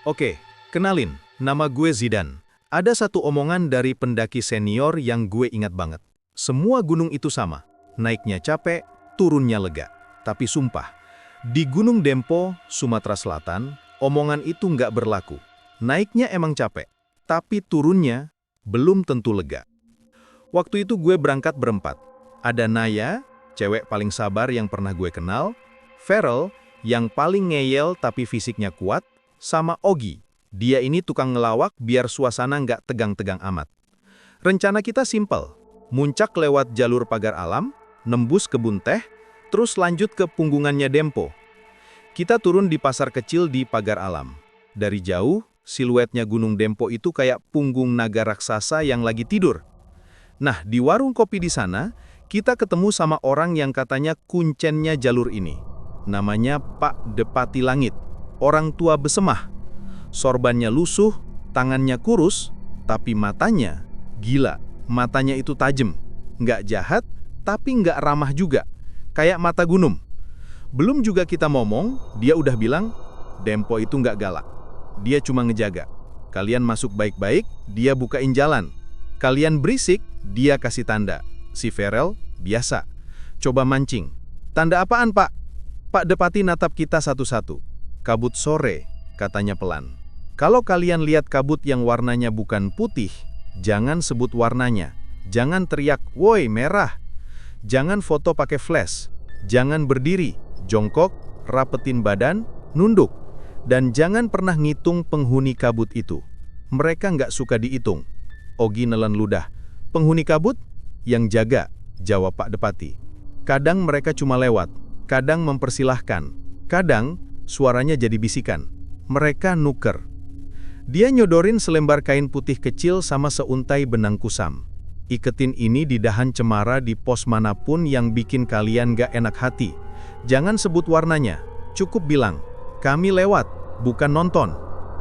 Oke, kenalin, nama gue Zidan. Ada satu omongan dari pendaki senior yang gue ingat banget. Semua gunung itu sama, naiknya capek, turunnya lega. Tapi sumpah, di Gunung Dempo, Sumatera Selatan, omongan itu nggak berlaku. Naiknya emang capek, tapi turunnya belum tentu lega. Waktu itu gue berangkat berempat. Ada Naya, cewek paling sabar yang pernah gue kenal, Feral, yang paling ngeyel tapi fisiknya kuat, sama Ogi. Dia ini tukang ngelawak biar suasana nggak tegang-tegang amat. Rencana kita simpel, muncak lewat jalur pagar alam, nembus kebun teh, terus lanjut ke punggungannya Dempo. Kita turun di pasar kecil di pagar alam. Dari jauh, siluetnya Gunung Dempo itu kayak punggung naga raksasa yang lagi tidur. Nah, di warung kopi di sana, kita ketemu sama orang yang katanya kuncennya jalur ini. Namanya Pak Depati Langit, orang tua besemah. Sorbannya lusuh, tangannya kurus, tapi matanya, gila, matanya itu tajam. Nggak jahat, tapi nggak ramah juga. Kayak mata gunung. Belum juga kita ngomong, dia udah bilang, Dempo itu nggak galak. Dia cuma ngejaga. Kalian masuk baik-baik, dia bukain jalan. Kalian berisik, dia kasih tanda. Si Feral, biasa. Coba mancing. Tanda apaan, Pak? Pak Depati natap kita satu-satu. Kabut sore, katanya pelan. Kalau kalian lihat kabut yang warnanya bukan putih, jangan sebut warnanya. Jangan teriak, woi merah. Jangan foto pakai flash. Jangan berdiri, jongkok, rapetin badan, nunduk. Dan jangan pernah ngitung penghuni kabut itu. Mereka nggak suka dihitung. Ogi nelen ludah. Penghuni kabut? Yang jaga, jawab Pak Depati. Kadang mereka cuma lewat, kadang mempersilahkan. Kadang, suaranya jadi bisikan. Mereka nuker. Dia nyodorin selembar kain putih kecil sama seuntai benang kusam. Iketin ini di dahan cemara di pos manapun yang bikin kalian gak enak hati. Jangan sebut warnanya, cukup bilang, kami lewat, bukan nonton.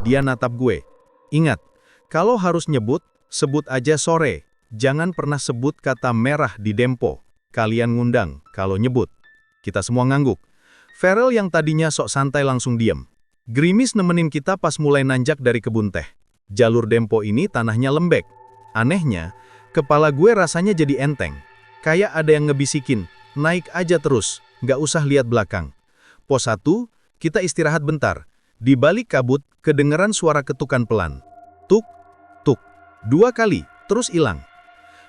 Dia natap gue. Ingat, kalau harus nyebut, sebut aja sore. Jangan pernah sebut kata merah di Dempo. Kalian ngundang, kalau nyebut. Kita semua ngangguk. Feral yang tadinya sok santai langsung diem. Gerimis nemenin kita pas mulai nanjak dari kebun teh. Jalur Dempo ini tanahnya lembek. Anehnya, kepala gue rasanya jadi enteng. Kayak ada yang ngebisikin, naik aja terus, nggak usah lihat belakang. Pos 1, kita istirahat bentar. Di balik kabut, kedengeran suara ketukan pelan. Tuk, tuk. 2 kali, terus hilang.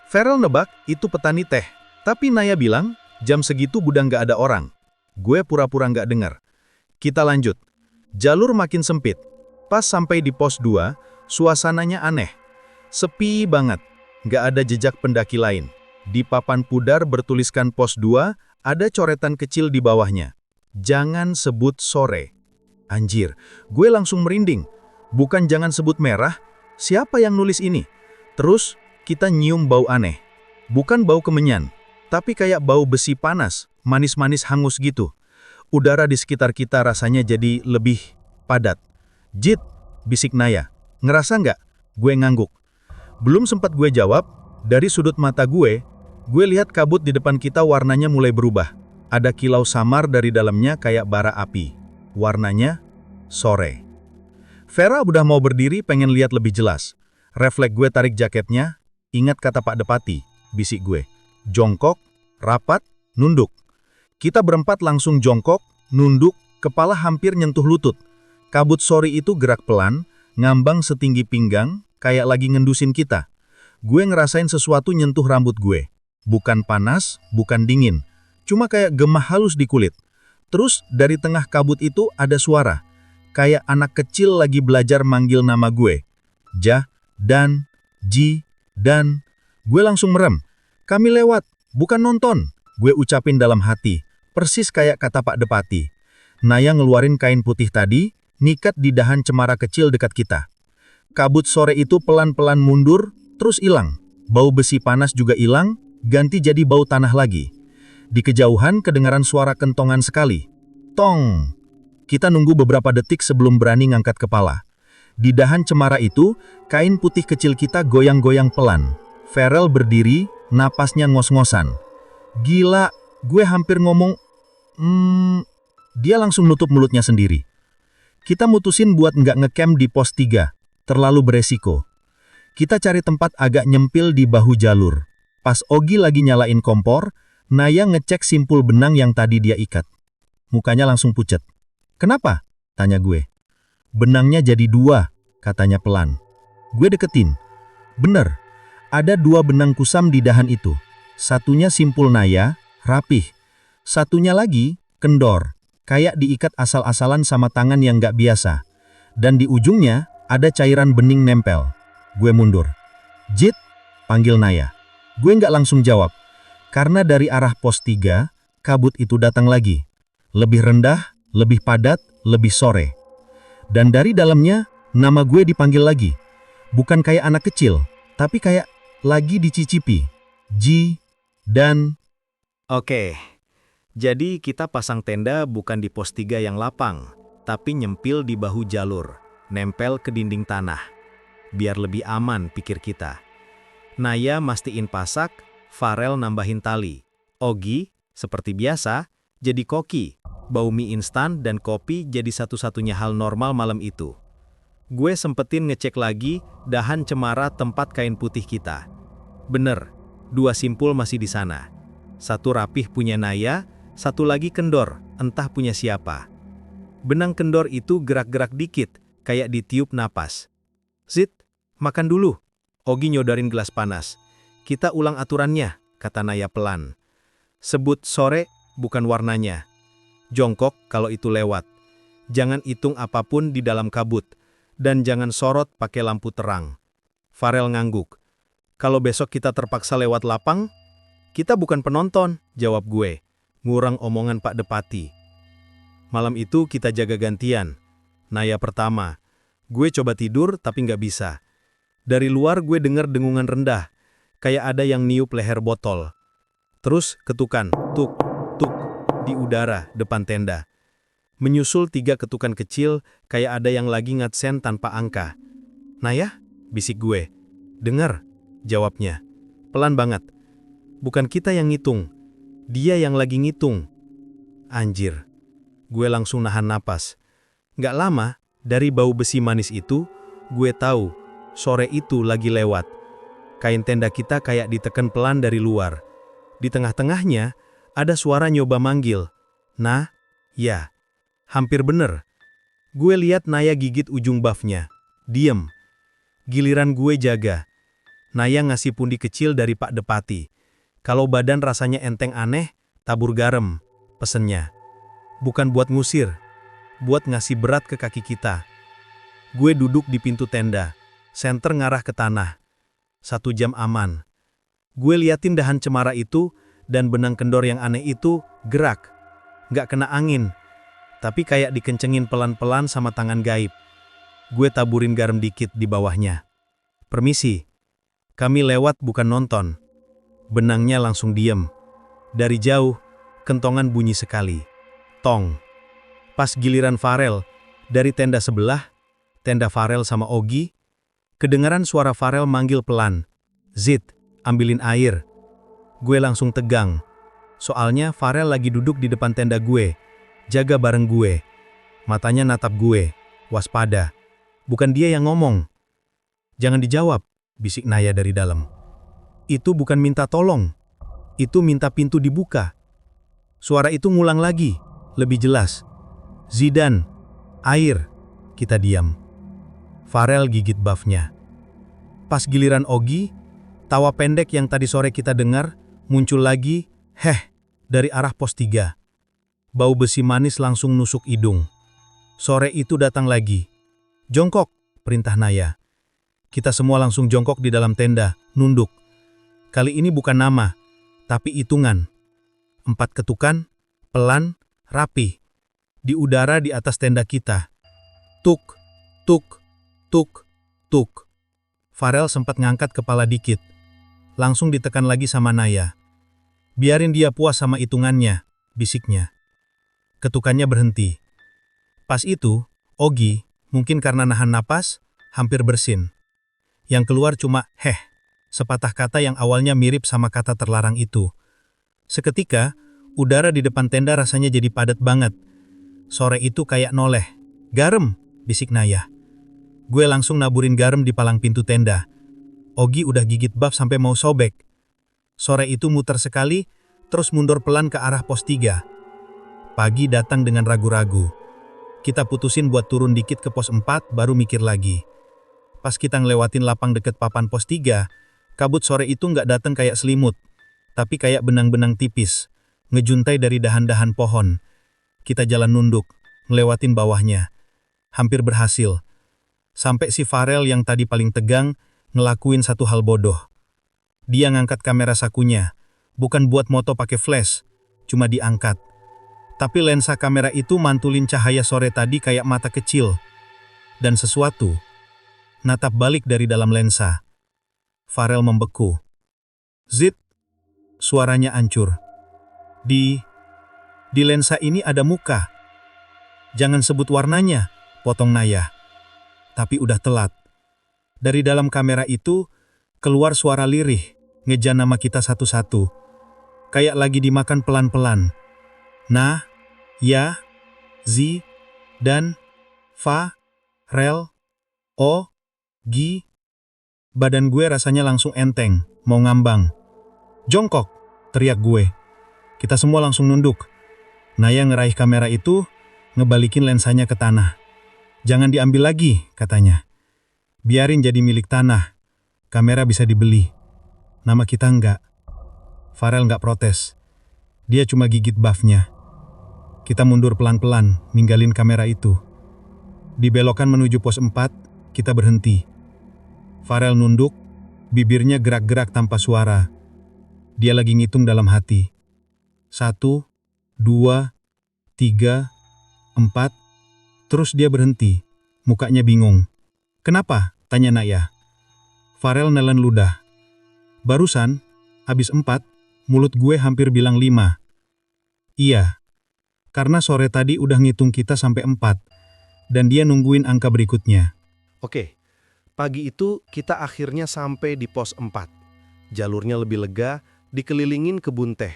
Feral nebak, itu petani teh. Tapi Naya bilang, jam segitu gudang nggak ada orang. Gue pura-pura nggak dengar. Kita lanjut. Jalur makin sempit. Pas sampai di pos 2, suasananya aneh. Sepi banget. Nggak ada jejak pendaki lain. Di papan pudar bertuliskan pos 2, ada coretan kecil di bawahnya. Jangan sebut sore. Anjir, gue langsung merinding. Bukan jangan sebut merah, siapa yang nulis ini? Terus, kita nyium bau aneh. Bukan bau kemenyan, tapi kayak bau besi panas, manis-manis hangus gitu. Udara di sekitar kita rasanya jadi lebih padat. Jit, bisik Naya. Ngerasa nggak? Gue ngangguk. Belum sempat gue jawab, dari sudut mata gue lihat kabut di depan kita warnanya mulai berubah. Ada kilau samar dari dalamnya kayak bara api. Warnanya sore. Vera udah mau berdiri pengen lihat lebih jelas. Refleks gue tarik jaketnya, ingat kata Pak Depati, bisik gue. Jongkok, rapat, nunduk. Kita berempat langsung jongkok, nunduk, kepala hampir nyentuh lutut. Kabut sore itu gerak pelan, ngambang setinggi pinggang, kayak lagi ngendusin kita. Gue ngerasain sesuatu nyentuh rambut gue. Bukan panas, bukan dingin. Cuma kayak gemah halus di kulit. Terus dari tengah kabut itu ada suara. Kayak anak kecil lagi belajar manggil nama gue. Ja, Dan, Ji, Dan. Gue langsung merem. Kami lewat, bukan nonton. Gue ucapin dalam hati. Persis kayak kata Pak Depati. Naya ngeluarin kain putih tadi, nikat di dahan cemara kecil dekat kita. Kabut sore itu pelan-pelan mundur, terus hilang. Bau besi panas juga hilang, ganti jadi bau tanah lagi. Di kejauhan kedengaran suara kentongan sekali. Tong! Kita nunggu beberapa detik sebelum berani ngangkat kepala. Di dahan cemara itu, kain putih kecil kita goyang-goyang pelan. Feral berdiri, napasnya ngos-ngosan. Gila, gue hampir ngomong, dia langsung nutup mulutnya sendiri. Kita mutusin buat nggak ngecamp di pos 3, terlalu beresiko. Kita cari tempat agak nyempil di bahu jalur. Pas Ogi lagi nyalain kompor, Naya ngecek simpul benang yang tadi dia ikat. Mukanya langsung pucet. "Kenapa?" tanya gue. "Benangnya jadi 2, katanya pelan. Gue deketin. Bener, ada 2 benang kusam di dahan itu. Satunya simpul Naya, rapih. Satunya lagi, kendor. Kayak diikat asal-asalan sama tangan yang nggak biasa. Dan di ujungnya, ada cairan bening nempel. Gue mundur. "Jit," panggil Naya. Gue nggak langsung jawab. Karena dari arah pos 3, kabut itu datang lagi. Lebih rendah, lebih padat, lebih sore. Dan dari dalamnya, nama gue dipanggil lagi. Bukan kayak anak kecil, tapi kayak lagi dicicipi. Ji, dan... Oke, jadi kita pasang tenda bukan di pos 3 yang lapang, tapi nyempil di bahu jalur, nempel ke dinding tanah. Biar lebih aman, pikir kita. Naya mastiin pasak, Farel nambahin tali. Ogi, seperti biasa, jadi koki. Bau mie instan dan kopi jadi satu-satunya hal normal malam itu. Gue sempetin ngecek lagi dahan cemara tempat kain putih kita. Bener, 2 simpul masih di sana. Satu rapih punya Naya, satu lagi kendor, entah punya siapa. Benang kendor itu gerak-gerak dikit, kayak ditiup napas. "Zit, makan dulu." Ogi nyodarin gelas panas. "Kita ulang aturannya," kata Naya pelan. "Sebut sore, bukan warnanya. Jongkok kalau itu lewat. Jangan hitung apapun di dalam kabut. Dan jangan sorot pakai lampu terang." Farel ngangguk. "Kalau besok kita terpaksa lewat lapang?" "Kita bukan penonton," jawab gue. Ngurang omongan Pak Depati. Malam itu kita jaga gantian. Naya pertama. Gue coba tidur tapi nggak bisa. Dari luar gue dengar dengungan rendah. Kayak ada yang niup leher botol. Terus ketukan, tuk, tuk, di udara depan tenda. Menyusul 3 ketukan kecil kayak ada yang lagi ngadsen tanpa angka. "Naya?" bisik gue. "Dengar," jawabnya. Pelan banget. "Bukan kita yang ngitung. Dia yang lagi ngitung." Anjir. Gue langsung nahan napas. Nggak lama, dari bau besi manis itu, gue tahu, sore itu lagi lewat. Kain tenda kita kayak ditekan pelan dari luar. Di tengah-tengahnya, ada suara nyoba manggil. "Nah, ya." Hampir bener. Gue lihat Naya gigit ujung buffnya. Diem. Giliran gue jaga. Naya ngasih pundi kecil dari Pak Depati. "Kalau badan rasanya enteng aneh, tabur garam," pesennya. Bukan buat ngusir, buat ngasih berat ke kaki kita. Gue duduk di pintu tenda, senter ngarah ke tanah. 1 jam aman. Gue liatin dahan cemara itu, dan benang kendor yang aneh itu gerak. Nggak kena angin, tapi kayak dikencengin pelan-pelan sama tangan gaib. Gue taburin garam dikit di bawahnya. "Permisi, kami lewat bukan nonton." Benangnya langsung diem. Dari jauh, kentongan bunyi sekali. Tong. Pas giliran Farel, dari tenda sebelah, tenda Farel sama Ogi, kedengaran suara Farel manggil pelan. "Zit, ambilin air." Gue langsung tegang. Soalnya Farel lagi duduk di depan tenda gue, jaga bareng gue. Matanya natap gue, waspada. Bukan dia yang ngomong. "Jangan dijawab," bisik Naya dari dalam. "Itu bukan minta tolong. Itu minta pintu dibuka." Suara itu ngulang lagi, lebih jelas. "Zidan, air." Kita diam. Farel gigit buffnya. Pas giliran Ogi, tawa pendek yang tadi sore kita dengar, muncul lagi, dari arah pos 3. Bau besi manis langsung nusuk hidung. Sore itu datang lagi. "Jongkok," perintah Naya. Kita semua langsung jongkok di dalam tenda, nunduk. Kali ini bukan nama, tapi hitungan. 4 ketukan, pelan, rapi. Di udara di atas tenda kita. Tuk, tuk, tuk, tuk. Farel sempat ngangkat kepala dikit. Langsung ditekan lagi sama Naya. "Biarin dia puas sama hitungannya," bisiknya. Ketukannya berhenti. Pas itu, Ogi, mungkin karena nahan napas, hampir bersin. Yang keluar cuma, sepatah kata yang awalnya mirip sama kata terlarang itu. Seketika, udara di depan tenda rasanya jadi padat banget. Sore itu kayak noleh. Garam, bisik Naya. Gue langsung naburin garam di palang pintu tenda. Ogi udah gigit Buff sampai mau sobek. Sore itu muter sekali, terus mundur pelan ke arah pos 3. Pagi datang dengan ragu-ragu. Kita putusin buat turun dikit ke pos 4, baru mikir lagi. Pas kita ngelewatin lapang deket papan pos 3, kabut sore itu nggak datang kayak selimut, tapi kayak benang-benang tipis, ngejuntai dari dahan-dahan pohon. Kita jalan nunduk, ngelewatin bawahnya. Hampir berhasil. Sampai si Farel yang tadi paling tegang, ngelakuin satu hal bodoh. Dia ngangkat kamera sakunya, bukan buat moto pakai flash, cuma diangkat. Tapi lensa kamera itu mantulin cahaya sore tadi kayak mata kecil. Dan sesuatu natap balik dari dalam lensa. Farel membeku. Zit, suaranya hancur. Di lensa ini ada muka. Jangan sebut warnanya, potong Naya. Tapi udah telat. Dari dalam kamera itu, keluar suara lirih, ngeja nama kita satu-satu. Kayak lagi dimakan pelan-pelan. Nah, ya, Zi, dan, Fa, Rel, O, Gi. Badan gue rasanya langsung enteng, mau ngambang. Jongkok, teriak gue. Kita semua langsung nunduk. Naya ngeraih kamera itu, ngebalikin lensanya ke tanah. Jangan diambil lagi, katanya. Biarin jadi milik tanah. Kamera bisa dibeli. Nama kita enggak. Farel enggak protes. Dia cuma gigit buffnya. Kita mundur pelan-pelan, ninggalin kamera itu. Di belokan menuju pos 4, kita berhenti. Farel nunduk, bibirnya gerak-gerak tanpa suara. Dia lagi ngitung dalam hati. 1, 2, 3, 4. Terus dia berhenti, mukanya bingung. Kenapa? Tanya Naya. Farel nelen ludah. Barusan, habis 4, mulut gue hampir bilang 5. Iya, karena sore tadi udah ngitung kita sampai 4, dan dia nungguin angka berikutnya. Oke, pagi itu kita akhirnya sampai di pos 4. Jalurnya lebih lega, dikelilingin kebun teh.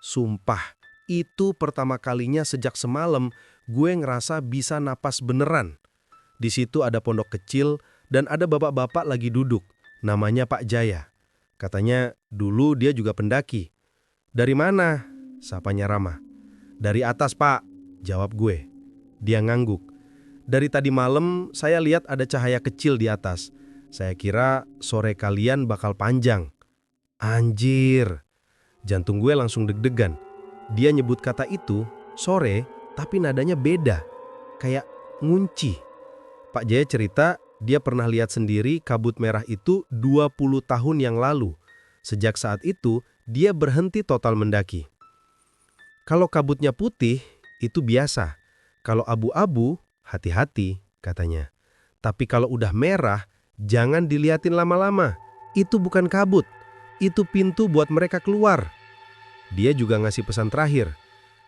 Sumpah, itu pertama kalinya sejak semalam gue ngerasa bisa napas beneran. Di situ ada pondok kecil dan ada bapak-bapak lagi duduk. Namanya Pak Jaya. Katanya dulu dia juga pendaki. Dari mana? Sapanya Rama. Dari atas, Pak, jawab gue. Dia ngangguk. Dari tadi malam saya lihat ada cahaya kecil di atas. Saya kira sore kalian bakal panjang. Anjir. Jantung gue langsung deg-degan. Dia nyebut kata itu, sore, tapi nadanya beda. Kayak ngunci. Pak Jaya cerita dia pernah lihat sendiri kabut merah itu 20 tahun yang lalu. Sejak saat itu, dia berhenti total mendaki. Kalau kabutnya putih, itu biasa. Kalau abu-abu, hati-hati, katanya. Tapi kalau udah merah, jangan diliatin lama-lama. Itu bukan kabut. Itu pintu buat mereka keluar. Dia juga ngasih pesan terakhir.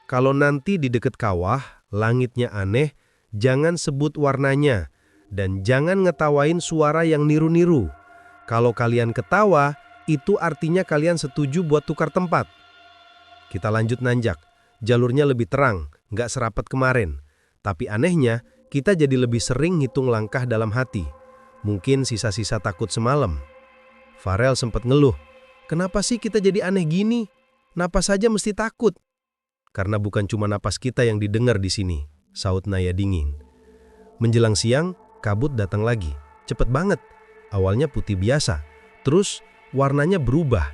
Kalau nanti di deket kawah, langitnya aneh, jangan sebut warnanya. Dan jangan ngetawain suara yang niru-niru. Kalau kalian ketawa, itu artinya kalian setuju buat tukar tempat. Kita lanjut nanjak. Jalurnya lebih terang, nggak serapat kemarin. Tapi anehnya, kita jadi lebih sering ngitung langkah dalam hati. Mungkin sisa-sisa takut semalam. Farel sempat ngeluh. Kenapa sih kita jadi aneh gini? Napas saja mesti takut. Karena bukan cuma napas kita yang didengar di sini, saut Naya dingin. Menjelang siang, kabut datang lagi. Cepet banget. Awalnya putih biasa. Terus warnanya berubah.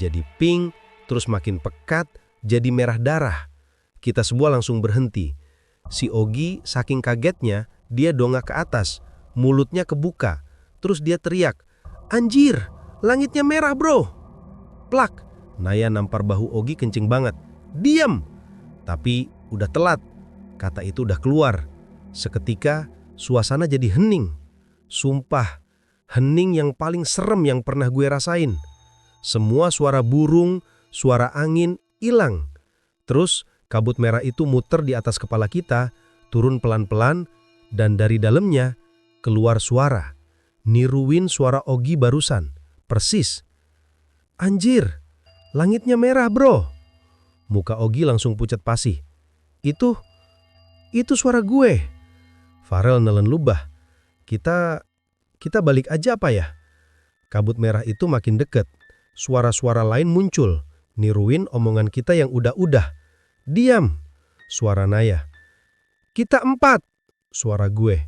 Jadi pink, terus makin pekat, jadi merah darah. Kita semua langsung berhenti. Si Ogi saking kagetnya, dia dongak ke atas. Mulutnya kebuka. Terus dia teriak, "Anjir, langitnya merah bro!" Plak, Naya nampar bahu Ogi kenceng banget. "Diam!" Tapi udah telat. Kata itu udah keluar. Seketika, suasana jadi hening. Sumpah, hening yang paling serem yang pernah gue rasain. Semua suara burung, suara angin, hilang. Terus, kabut merah itu muter di atas kepala kita, turun pelan-pelan, dan dari dalamnya keluar suara. Niruin suara Ogi barusan. Persis. "Anjir, langitnya merah bro!" Muka Ogi langsung pucat pasi. Itu suara gue. Farel nelen lubah. Kita balik aja apa ya? Kabut merah itu makin deket. Suara-suara lain muncul, niruin omongan kita yang udah-udah. Diam, suara Naya. Kita 4, suara gue.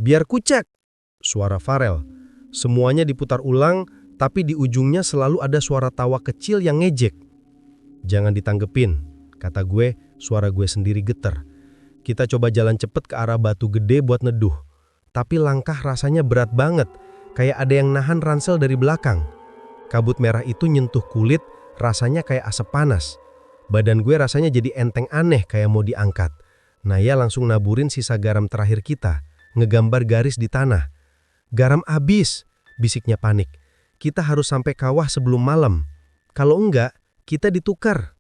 Biar ku cek, suara Farel. Semuanya diputar ulang, tapi di ujungnya selalu ada suara tawa kecil yang ngejek. Jangan ditanggepin, kata gue, suara gue sendiri getar. Kita coba jalan cepet ke arah batu gede buat neduh. Tapi langkah rasanya berat banget, kayak ada yang nahan ransel dari belakang. Kabut merah itu nyentuh kulit, rasanya kayak asap panas. Badan gue rasanya jadi enteng aneh kayak mau diangkat. Naya langsung naburin sisa garam terakhir kita, ngegambar garis di tanah. Garam habis, bisiknya panik. Kita harus sampai kawah sebelum malam. Kalau enggak, kita ditukar.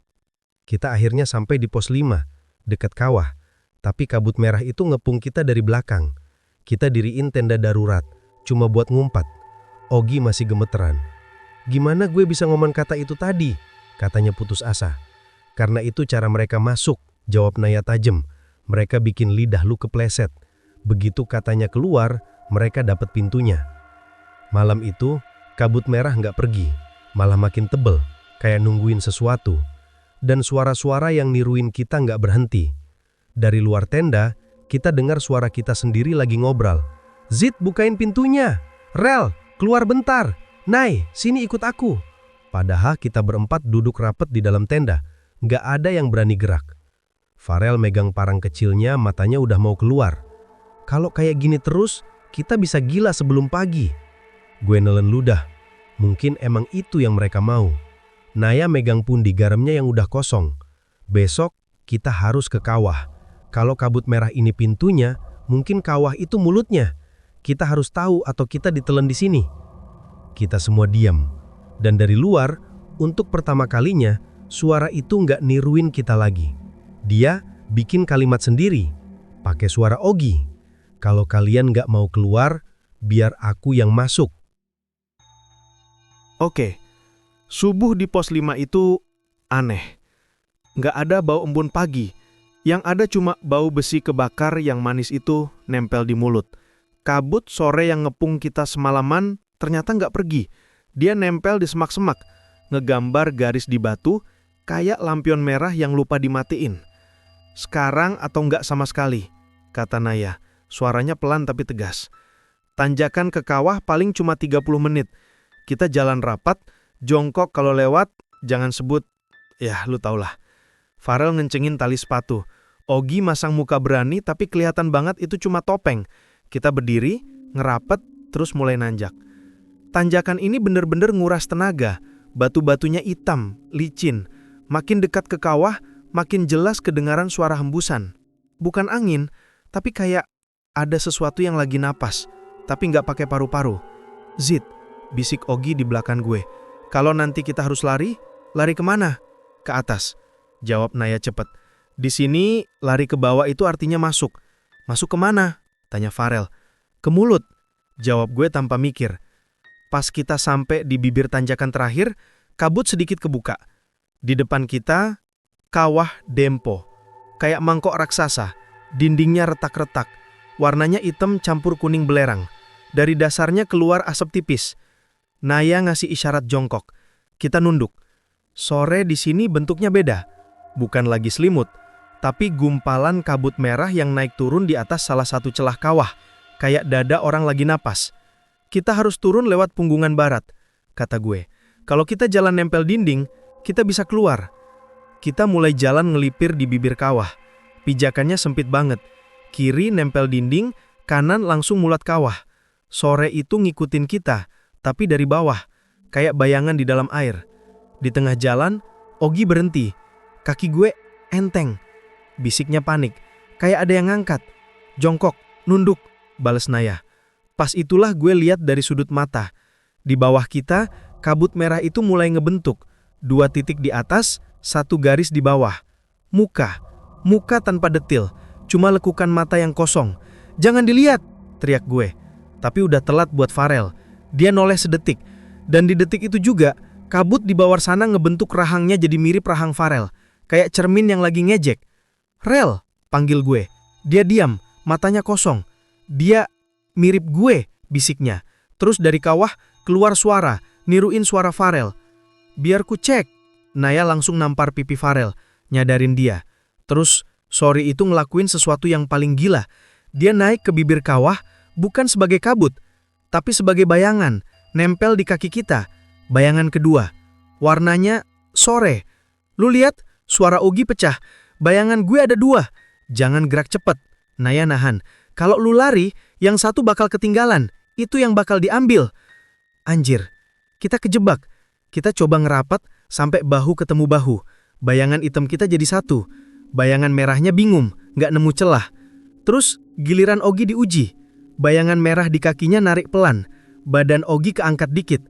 Kita akhirnya sampai di pos 5, dekat kawah. Tapi kabut merah itu ngepung kita dari belakang. Kita diriin tenda darurat, cuma buat ngumpat. Ogi masih gemeteran. Gimana gue bisa ngomong kata itu tadi? Katanya putus asa. Karena itu cara mereka masuk, jawab Naya tajam. Mereka bikin lidah lu kepleset. Begitu katanya keluar, mereka dapat pintunya. Malam itu, kabut merah nggak pergi, malah makin tebel, kayak nungguin sesuatu. Dan suara-suara yang niruin kita nggak berhenti. Dari luar tenda, kita dengar suara kita sendiri lagi ngobrol. Zid, bukain pintunya. Rel, keluar bentar. Nay, sini ikut aku. Padahal kita berempat duduk rapet di dalam tenda. Nggak ada yang berani gerak. Farel megang parang kecilnya, matanya udah mau keluar. Kalau kayak gini terus, kita bisa gila sebelum pagi. Gue nelen ludah. Mungkin emang itu yang mereka mau. Naya megang pundi garamnya yang udah kosong. Besok, kita harus ke kawah. Kalau kabut merah ini pintunya, mungkin kawah itu mulutnya. Kita harus tahu atau kita ditelan di sini. Kita semua diam. Dan dari luar, untuk pertama kalinya, suara itu nggak niruin kita lagi. Dia bikin kalimat sendiri, pakai suara Ogi. Kalau kalian nggak mau keluar, biar aku yang masuk. Oke, subuh di pos 5 itu aneh. Nggak ada bau embun pagi. Yang ada cuma bau besi kebakar yang manis itu nempel di mulut. Kabut sore yang ngepung kita semalaman ternyata nggak pergi. Dia nempel di semak-semak, ngegambar garis di batu, kayak lampion merah yang lupa dimatiin. Sekarang atau nggak sama sekali, kata Naya. Suaranya pelan tapi tegas. Tanjakan ke kawah paling cuma 30 menit. Kita jalan rapat, jongkok kalau lewat, jangan sebut, ya lu tau lah. Farel ngencengin tali sepatu. Ogi masang muka berani tapi kelihatan banget itu cuma topeng. Kita berdiri, ngerapet, terus mulai nanjak. Tanjakan ini bener-bener nguras tenaga. Batu-batunya hitam, licin. Makin dekat ke kawah, makin jelas kedengaran suara hembusan. Bukan angin, tapi kayak ada sesuatu yang lagi napas, tapi nggak pakai paru-paru. Zid, bisik Ogi di belakang gue. Kalau nanti kita harus lari, lari kemana? Ke atas, jawab Naya cepet. Di sini, lari ke bawah itu artinya masuk. Masuk kemana? Tanya Farel. Ke mulut, jawab gue tanpa mikir. Pas kita sampai di bibir tanjakan terakhir, kabut sedikit kebuka. Di depan kita, kawah Dempo. Kayak mangkok raksasa, dindingnya retak-retak. Warnanya hitam campur kuning belerang. Dari dasarnya keluar asap tipis. Naya ngasih isyarat jongkok. Kita nunduk. Sore di sini bentuknya beda. Bukan lagi selimut, tapi gumpalan kabut merah yang naik turun di atas salah satu celah kawah. Kayak dada orang lagi napas. Kita harus turun lewat punggungan barat, kata gue. Kalau kita jalan nempel dinding, kita bisa keluar. Kita mulai jalan ngelipir di bibir kawah. Pijakannya sempit banget. Kiri nempel dinding, kanan langsung mulat kawah. Sore itu ngikutin kita, tapi dari bawah, kayak bayangan di dalam air. Di tengah jalan, Ogi berhenti. Kaki gue enteng. Bisiknya panik, kayak ada yang ngangkat. Jongkok, nunduk, bales Naya. Pas itulah gue lihat dari sudut mata. Di bawah kita, kabut merah itu mulai ngebentuk. 2 titik di atas, 1 garis di bawah. Muka tanpa detil. Cuma lekukan mata yang kosong. Jangan dilihat, teriak gue. Tapi udah telat buat Farel. Dia noleh sedetik. Dan di detik itu juga, kabut di bawah sana ngebentuk rahangnya jadi mirip rahang Farel. Kayak cermin yang lagi ngejek. Rel, panggil gue. Dia diam, matanya kosong. Dia mirip gue, bisiknya. Terus dari kawah keluar suara, niruin suara Farel. Biar ku cek. Naya langsung nampar pipi Farel, nyadarin dia. Terus Sori itu ngelakuin sesuatu yang paling gila. Dia naik ke bibir kawah, bukan sebagai kabut, tapi sebagai bayangan, nempel di kaki kita. Bayangan kedua, warnanya sore. Lu lihat, suara Ogi pecah. Bayangan gue ada 2. Jangan gerak cepet. Naya nahan. Kalau lu lari, yang satu bakal ketinggalan. Itu yang bakal diambil. Anjir, kita kejebak. Kita coba ngerapat sampai bahu ketemu bahu. Bayangan hitam kita jadi satu. Bayangan merahnya bingung, nggak nemu celah. Terus giliran Ogi diuji. Bayangan merah di kakinya narik pelan. Badan Ogi keangkat dikit.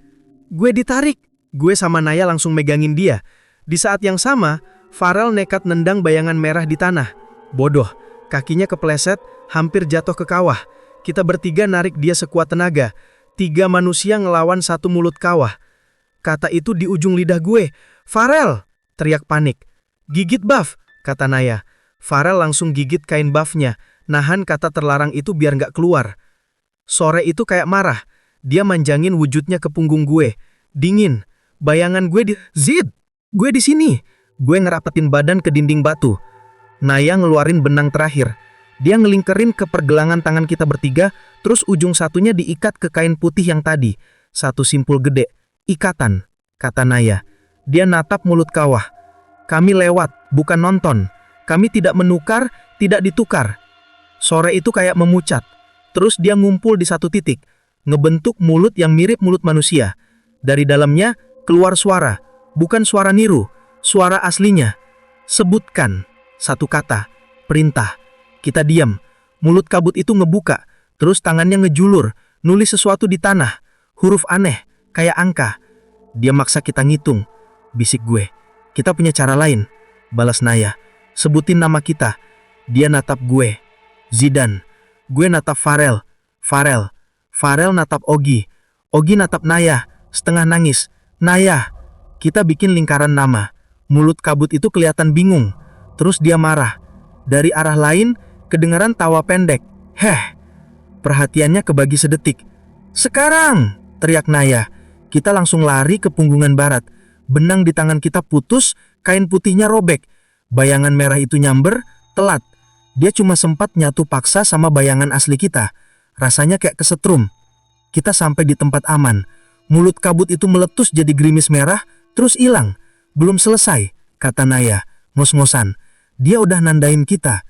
Gue ditarik. Gue sama Naya langsung megangin dia. Di saat yang sama, Farel nekat nendang bayangan merah di tanah. Bodoh, kakinya kepleset, hampir jatuh ke kawah. Kita bertiga narik dia sekuat tenaga. 3 manusia ngelawan 1 mulut kawah. Kata itu di ujung lidah gue. Farel! Teriak panik. Gigit buff, kata Naya. Farel langsung gigit kain buffnya. Nahan kata terlarang itu biar nggak keluar. Sore itu kayak marah. Dia manjangin wujudnya ke punggung gue. Dingin. Bayangan gue di... Zid! Gue di sini. Gue ngerapetin badan ke dinding batu. Naya ngeluarin benang terakhir. Dia ngelingkerin ke pergelangan tangan kita bertiga, terus ujung satunya diikat ke kain putih yang tadi. 1 simpul gede. Ikatan, kata Naya. Dia natap mulut kawah. Kami lewat, bukan nonton. Kami tidak menukar, tidak ditukar. Sore itu kayak memucat. Terus dia ngumpul di satu titik. Ngebentuk mulut yang mirip mulut manusia. Dari dalamnya keluar suara. Bukan suara niru, suara aslinya. Sebutkan. 1 kata. Perintah. Kita diam. Mulut kabut itu ngebuka. Terus tangannya ngejulur. Nulis sesuatu di tanah. Huruf aneh. Kayak angka. Dia maksa kita ngitung. Bisik gue. Kita punya cara lain. Balas Naya. Sebutin nama kita. Dia natap gue. Zidan. Gue natap Farel. Farel. Farel natap Ogi. Ogi natap Naya. Setengah nangis. Naya. Kita bikin lingkaran nama. Mulut kabut itu kelihatan bingung. Terus dia marah. Dari arah lain, kedengaran tawa pendek. Heh. Perhatiannya kebagi sedetik. Sekarang! Teriak Naya. Kita langsung lari ke punggungan barat. Benang di tangan kita putus, kain putihnya robek. Bayangan merah itu nyamber, telat. Dia cuma sempat nyatu paksa sama bayangan asli kita. Rasanya kayak kesetrum. Kita sampai di tempat aman. Mulut kabut itu meletus jadi gerimis merah, terus hilang. Belum selesai, kata Naya, ngos-ngosan. Dia udah nandain kita.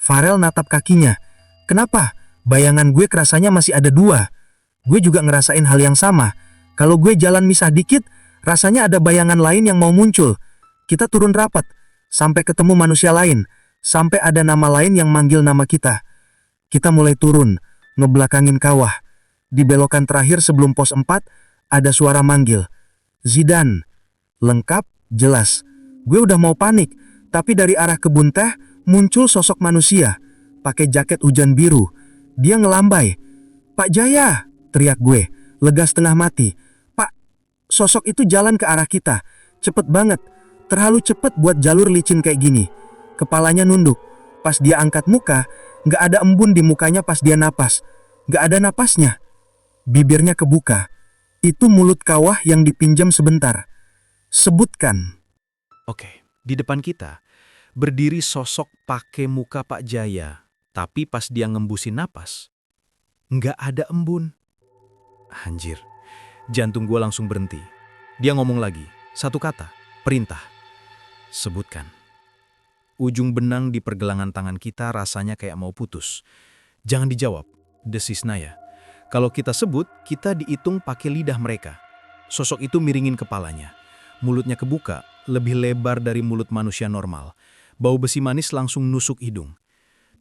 Farel natap kakinya. Kenapa? Bayangan gue kerasanya masih ada 2. Gue juga ngerasain hal yang sama. Kalau gue jalan misah dikit, rasanya ada bayangan lain yang mau muncul. Kita turun rapat, sampai ketemu manusia lain, sampai ada nama lain yang manggil nama kita. Kita mulai turun, ngebelakangin kawah. Di belokan terakhir sebelum pos 4, ada suara manggil. Zidan. Lengkap, jelas. Gue udah mau panik, tapi dari arah kebun teh muncul sosok manusia, pakai jaket hujan biru. Dia ngelambai. Pak Jaya, teriak gue, lega setengah mati. Pak, sosok itu jalan ke arah kita. Cepet banget, terlalu cepet buat jalur licin kayak gini. Kepalanya nunduk. Pas dia angkat muka, gak ada embun di mukanya pas dia napas. Gak ada napasnya. Bibirnya kebuka. Itu mulut kawah yang dipinjam sebentar. Sebutkan. Oke, di depan kita berdiri sosok pakai muka Pak Jaya, tapi pas dia ngembusin napas, nggak ada embun. Anjir, jantung gue langsung berhenti. Dia ngomong lagi, 1 kata, perintah. Sebutkan. Ujung benang di pergelangan tangan kita rasanya kayak mau putus. Jangan dijawab, desis Naya. Kalau kita sebut, kita dihitung pakai lidah mereka. Sosok itu miringin kepalanya. Mulutnya kebuka, lebih lebar dari mulut manusia normal. Bau besi manis langsung nusuk hidung.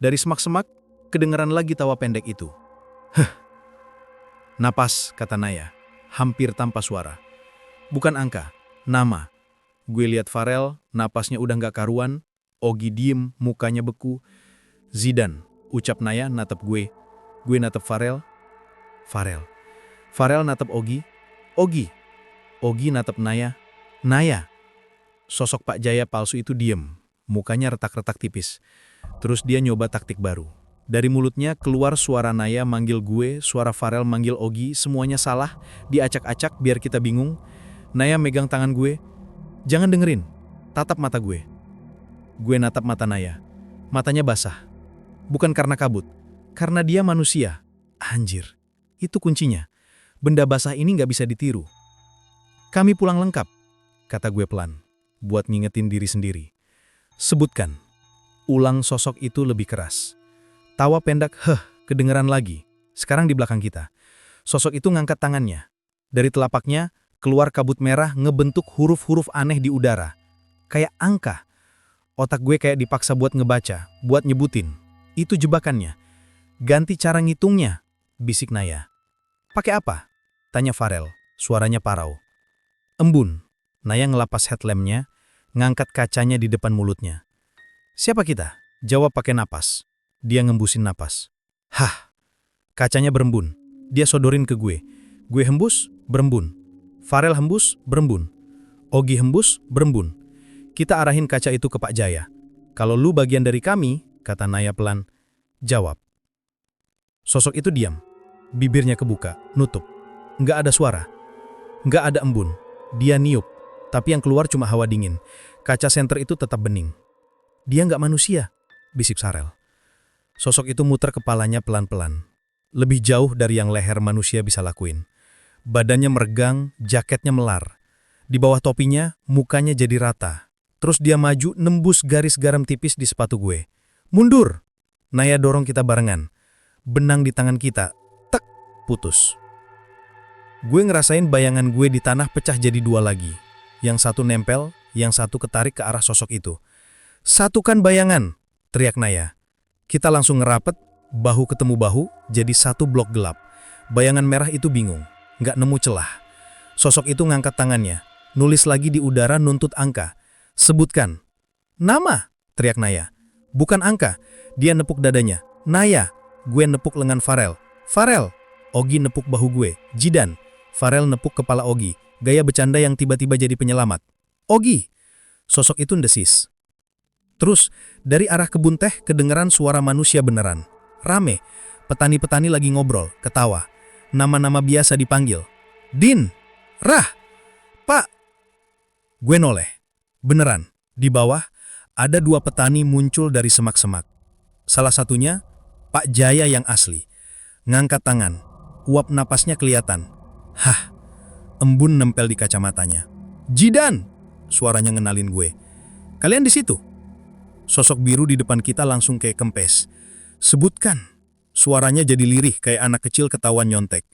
Dari semak-semak, kedengaran lagi tawa pendek itu. Heh. Napas, kata Naya. Hampir tanpa suara. Bukan angka, nama. Gue lihat Farel, napasnya udah gak karuan. Ogi diem, mukanya beku. Zidan, ucap Naya natap gue. Gue natap Farel. Farel. Farel natap Ogi. Ogi. Ogi natap Naya. Naya. Sosok Pak Jaya palsu itu diem. Mukanya retak-retak tipis. Terus dia nyoba taktik baru. Dari mulutnya keluar suara Naya manggil gue, suara Farel manggil Ogi, semuanya salah, diacak-acak biar kita bingung. Naya megang tangan gue. Jangan dengerin, tatap mata gue. Gue natap mata Naya. Matanya basah. Bukan karena kabut, karena dia manusia. Anjir, itu kuncinya. Benda basah ini nggak bisa ditiru. Kami pulang lengkap, kata gue pelan, buat ngingetin diri sendiri. Sebutkan. Ulang sosok itu lebih keras. Tawa pendek, kedengeran lagi. Sekarang di belakang kita. Sosok itu ngangkat tangannya. Dari telapaknya, keluar kabut merah ngebentuk huruf-huruf aneh di udara. Kayak angka. Otak gue kayak dipaksa buat ngebaca, buat nyebutin. Itu jebakannya. Ganti cara ngitungnya, bisik Naya. Pakai apa? Tanya Farel, suaranya parau. Embun. Naya ngelapas headlampnya, ngangkat kacanya di depan mulutnya. Siapa kita? Jawab pakai napas. Dia ngembusin napas. Hah. Kacanya berembun. Dia sodorin ke gue. Gue hembus, berembun. Farel hembus, berembun. Ogi hembus, berembun. Kita arahin kaca itu ke Pak Jaya. Kalau lu bagian dari kami, kata Naya pelan. Jawab. Sosok itu diam. Bibirnya kebuka, nutup. Nggak ada suara. Nggak ada embun. Dia niup. Tapi yang keluar cuma hawa dingin. Kaca senter itu tetap bening. Dia nggak manusia, bisik Farel. Sosok itu muter kepalanya pelan-pelan. Lebih jauh dari yang leher manusia bisa lakuin. Badannya meregang, jaketnya melar. Di bawah topinya, mukanya jadi rata. Terus dia maju nembus garis garam tipis di sepatu gue. Mundur! Naya dorong kita barengan. Benang di tangan kita, tek, putus. Gue ngerasain bayangan gue di tanah pecah jadi dua lagi. Yang satu nempel, yang satu ketarik ke arah sosok itu. Satukan bayangan, teriak Naya. Kita langsung ngerapet, bahu ketemu bahu, jadi satu blok gelap. Bayangan merah itu bingung, nggak nemu celah. Sosok itu ngangkat tangannya, nulis lagi di udara nuntut angka. Sebutkan. Nama, teriak Naya. Bukan angka, dia nepuk dadanya. Naya, gue nepuk lengan Farel. Farel, Ogi nepuk bahu gue. Jidan, Farel nepuk kepala Ogi. Gaya bercanda yang tiba-tiba jadi penyelamat. Ogi, sosok itu ndesis. Terus, dari arah kebun teh kedengeran suara manusia beneran. Rame, petani-petani lagi ngobrol, ketawa. Nama-nama biasa dipanggil. Din, Rah, Pak. Gue noleh. Beneran, di bawah ada dua petani muncul dari semak-semak. Salah satunya, Pak Jaya yang asli. Ngangkat tangan, uap napasnya kelihatan. Hah, embun nempel di kacamatanya. Jidan, suaranya ngenalin gue. Kalian di situ? Sosok biru di depan kita langsung kayak kempes. Sebutkan. Suaranya jadi lirih kayak anak kecil ketahuan nyontek.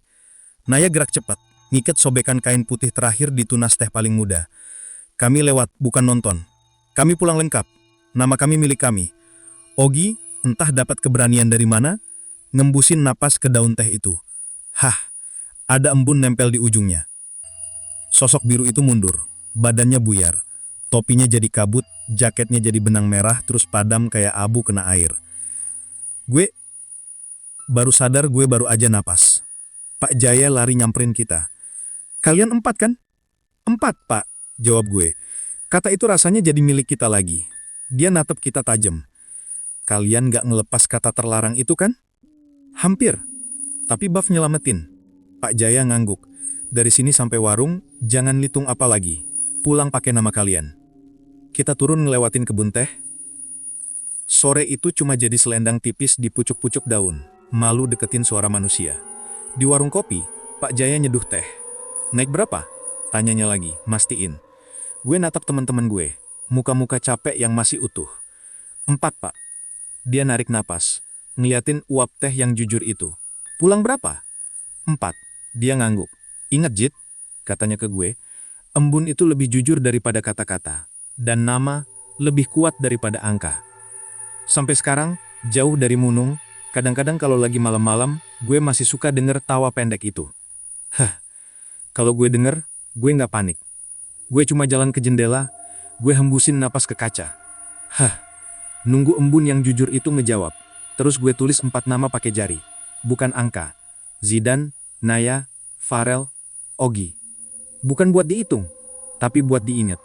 Naya gerak cepat, ngiket sobekan kain putih terakhir di tunas teh paling muda. Kami lewat, bukan nonton. Kami pulang lengkap. Nama kami milik kami. Ogi, entah dapat keberanian dari mana, ngembusin napas ke daun teh itu. Hah, ada embun nempel di ujungnya. Sosok biru itu mundur, badannya buyar. Topinya jadi kabut, jaketnya jadi benang merah, terus padam kayak abu kena air. Gue baru sadar gue baru aja napas. Pak Jaya lari nyamperin kita. Kalian 4 kan? 4, Pak, jawab gue. Kata itu rasanya jadi milik kita lagi. Dia natap kita tajam. Kalian gak ngelepas kata terlarang itu kan? Hampir. Tapi Buff nyelamatin. Pak Jaya ngangguk. Dari sini sampai warung, jangan hitung apa lagi. Pulang pakai nama kalian. Kita turun ngelewatin kebun teh. Sore itu cuma jadi selendang tipis di pucuk-pucuk daun. Malu deketin suara manusia. Di warung kopi, Pak Jaya nyeduh teh. Naik berapa? Tanyanya lagi, mastiin. Gue natap teman-teman gue. Muka-muka capek yang masih utuh. 4, Pak. Dia narik napas. Ngeliatin uap teh yang jujur itu. Pulang berapa? 4. Dia ngangguk. Ingat Jit, katanya ke gue. Embun itu lebih jujur daripada kata-kata. Dan nama lebih kuat daripada angka. Sampai sekarang, jauh dari Munung, kadang-kadang kalau lagi malam-malam, gue masih suka denger tawa pendek itu. Kalau gue denger, gue nggak panik. Gue cuma jalan ke jendela, gue hembusin napas ke kaca. Nunggu embun yang jujur itu ngejawab. Terus gue tulis 4 nama pakai jari. Bukan angka. Zidan, Naya, Farel, Ogi. Bukan buat dihitung, tapi buat diingat.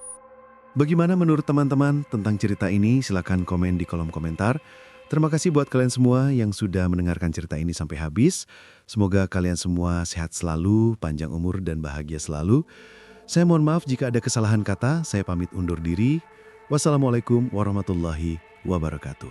Bagaimana menurut teman-teman tentang cerita ini? Silakan komen di kolom komentar. Terima kasih buat kalian semua yang sudah mendengarkan cerita ini sampai habis. Semoga kalian semua sehat selalu, panjang umur dan bahagia selalu. Saya mohon maaf jika ada kesalahan kata, saya pamit undur diri. Wassalamualaikum warahmatullahi wabarakatuh.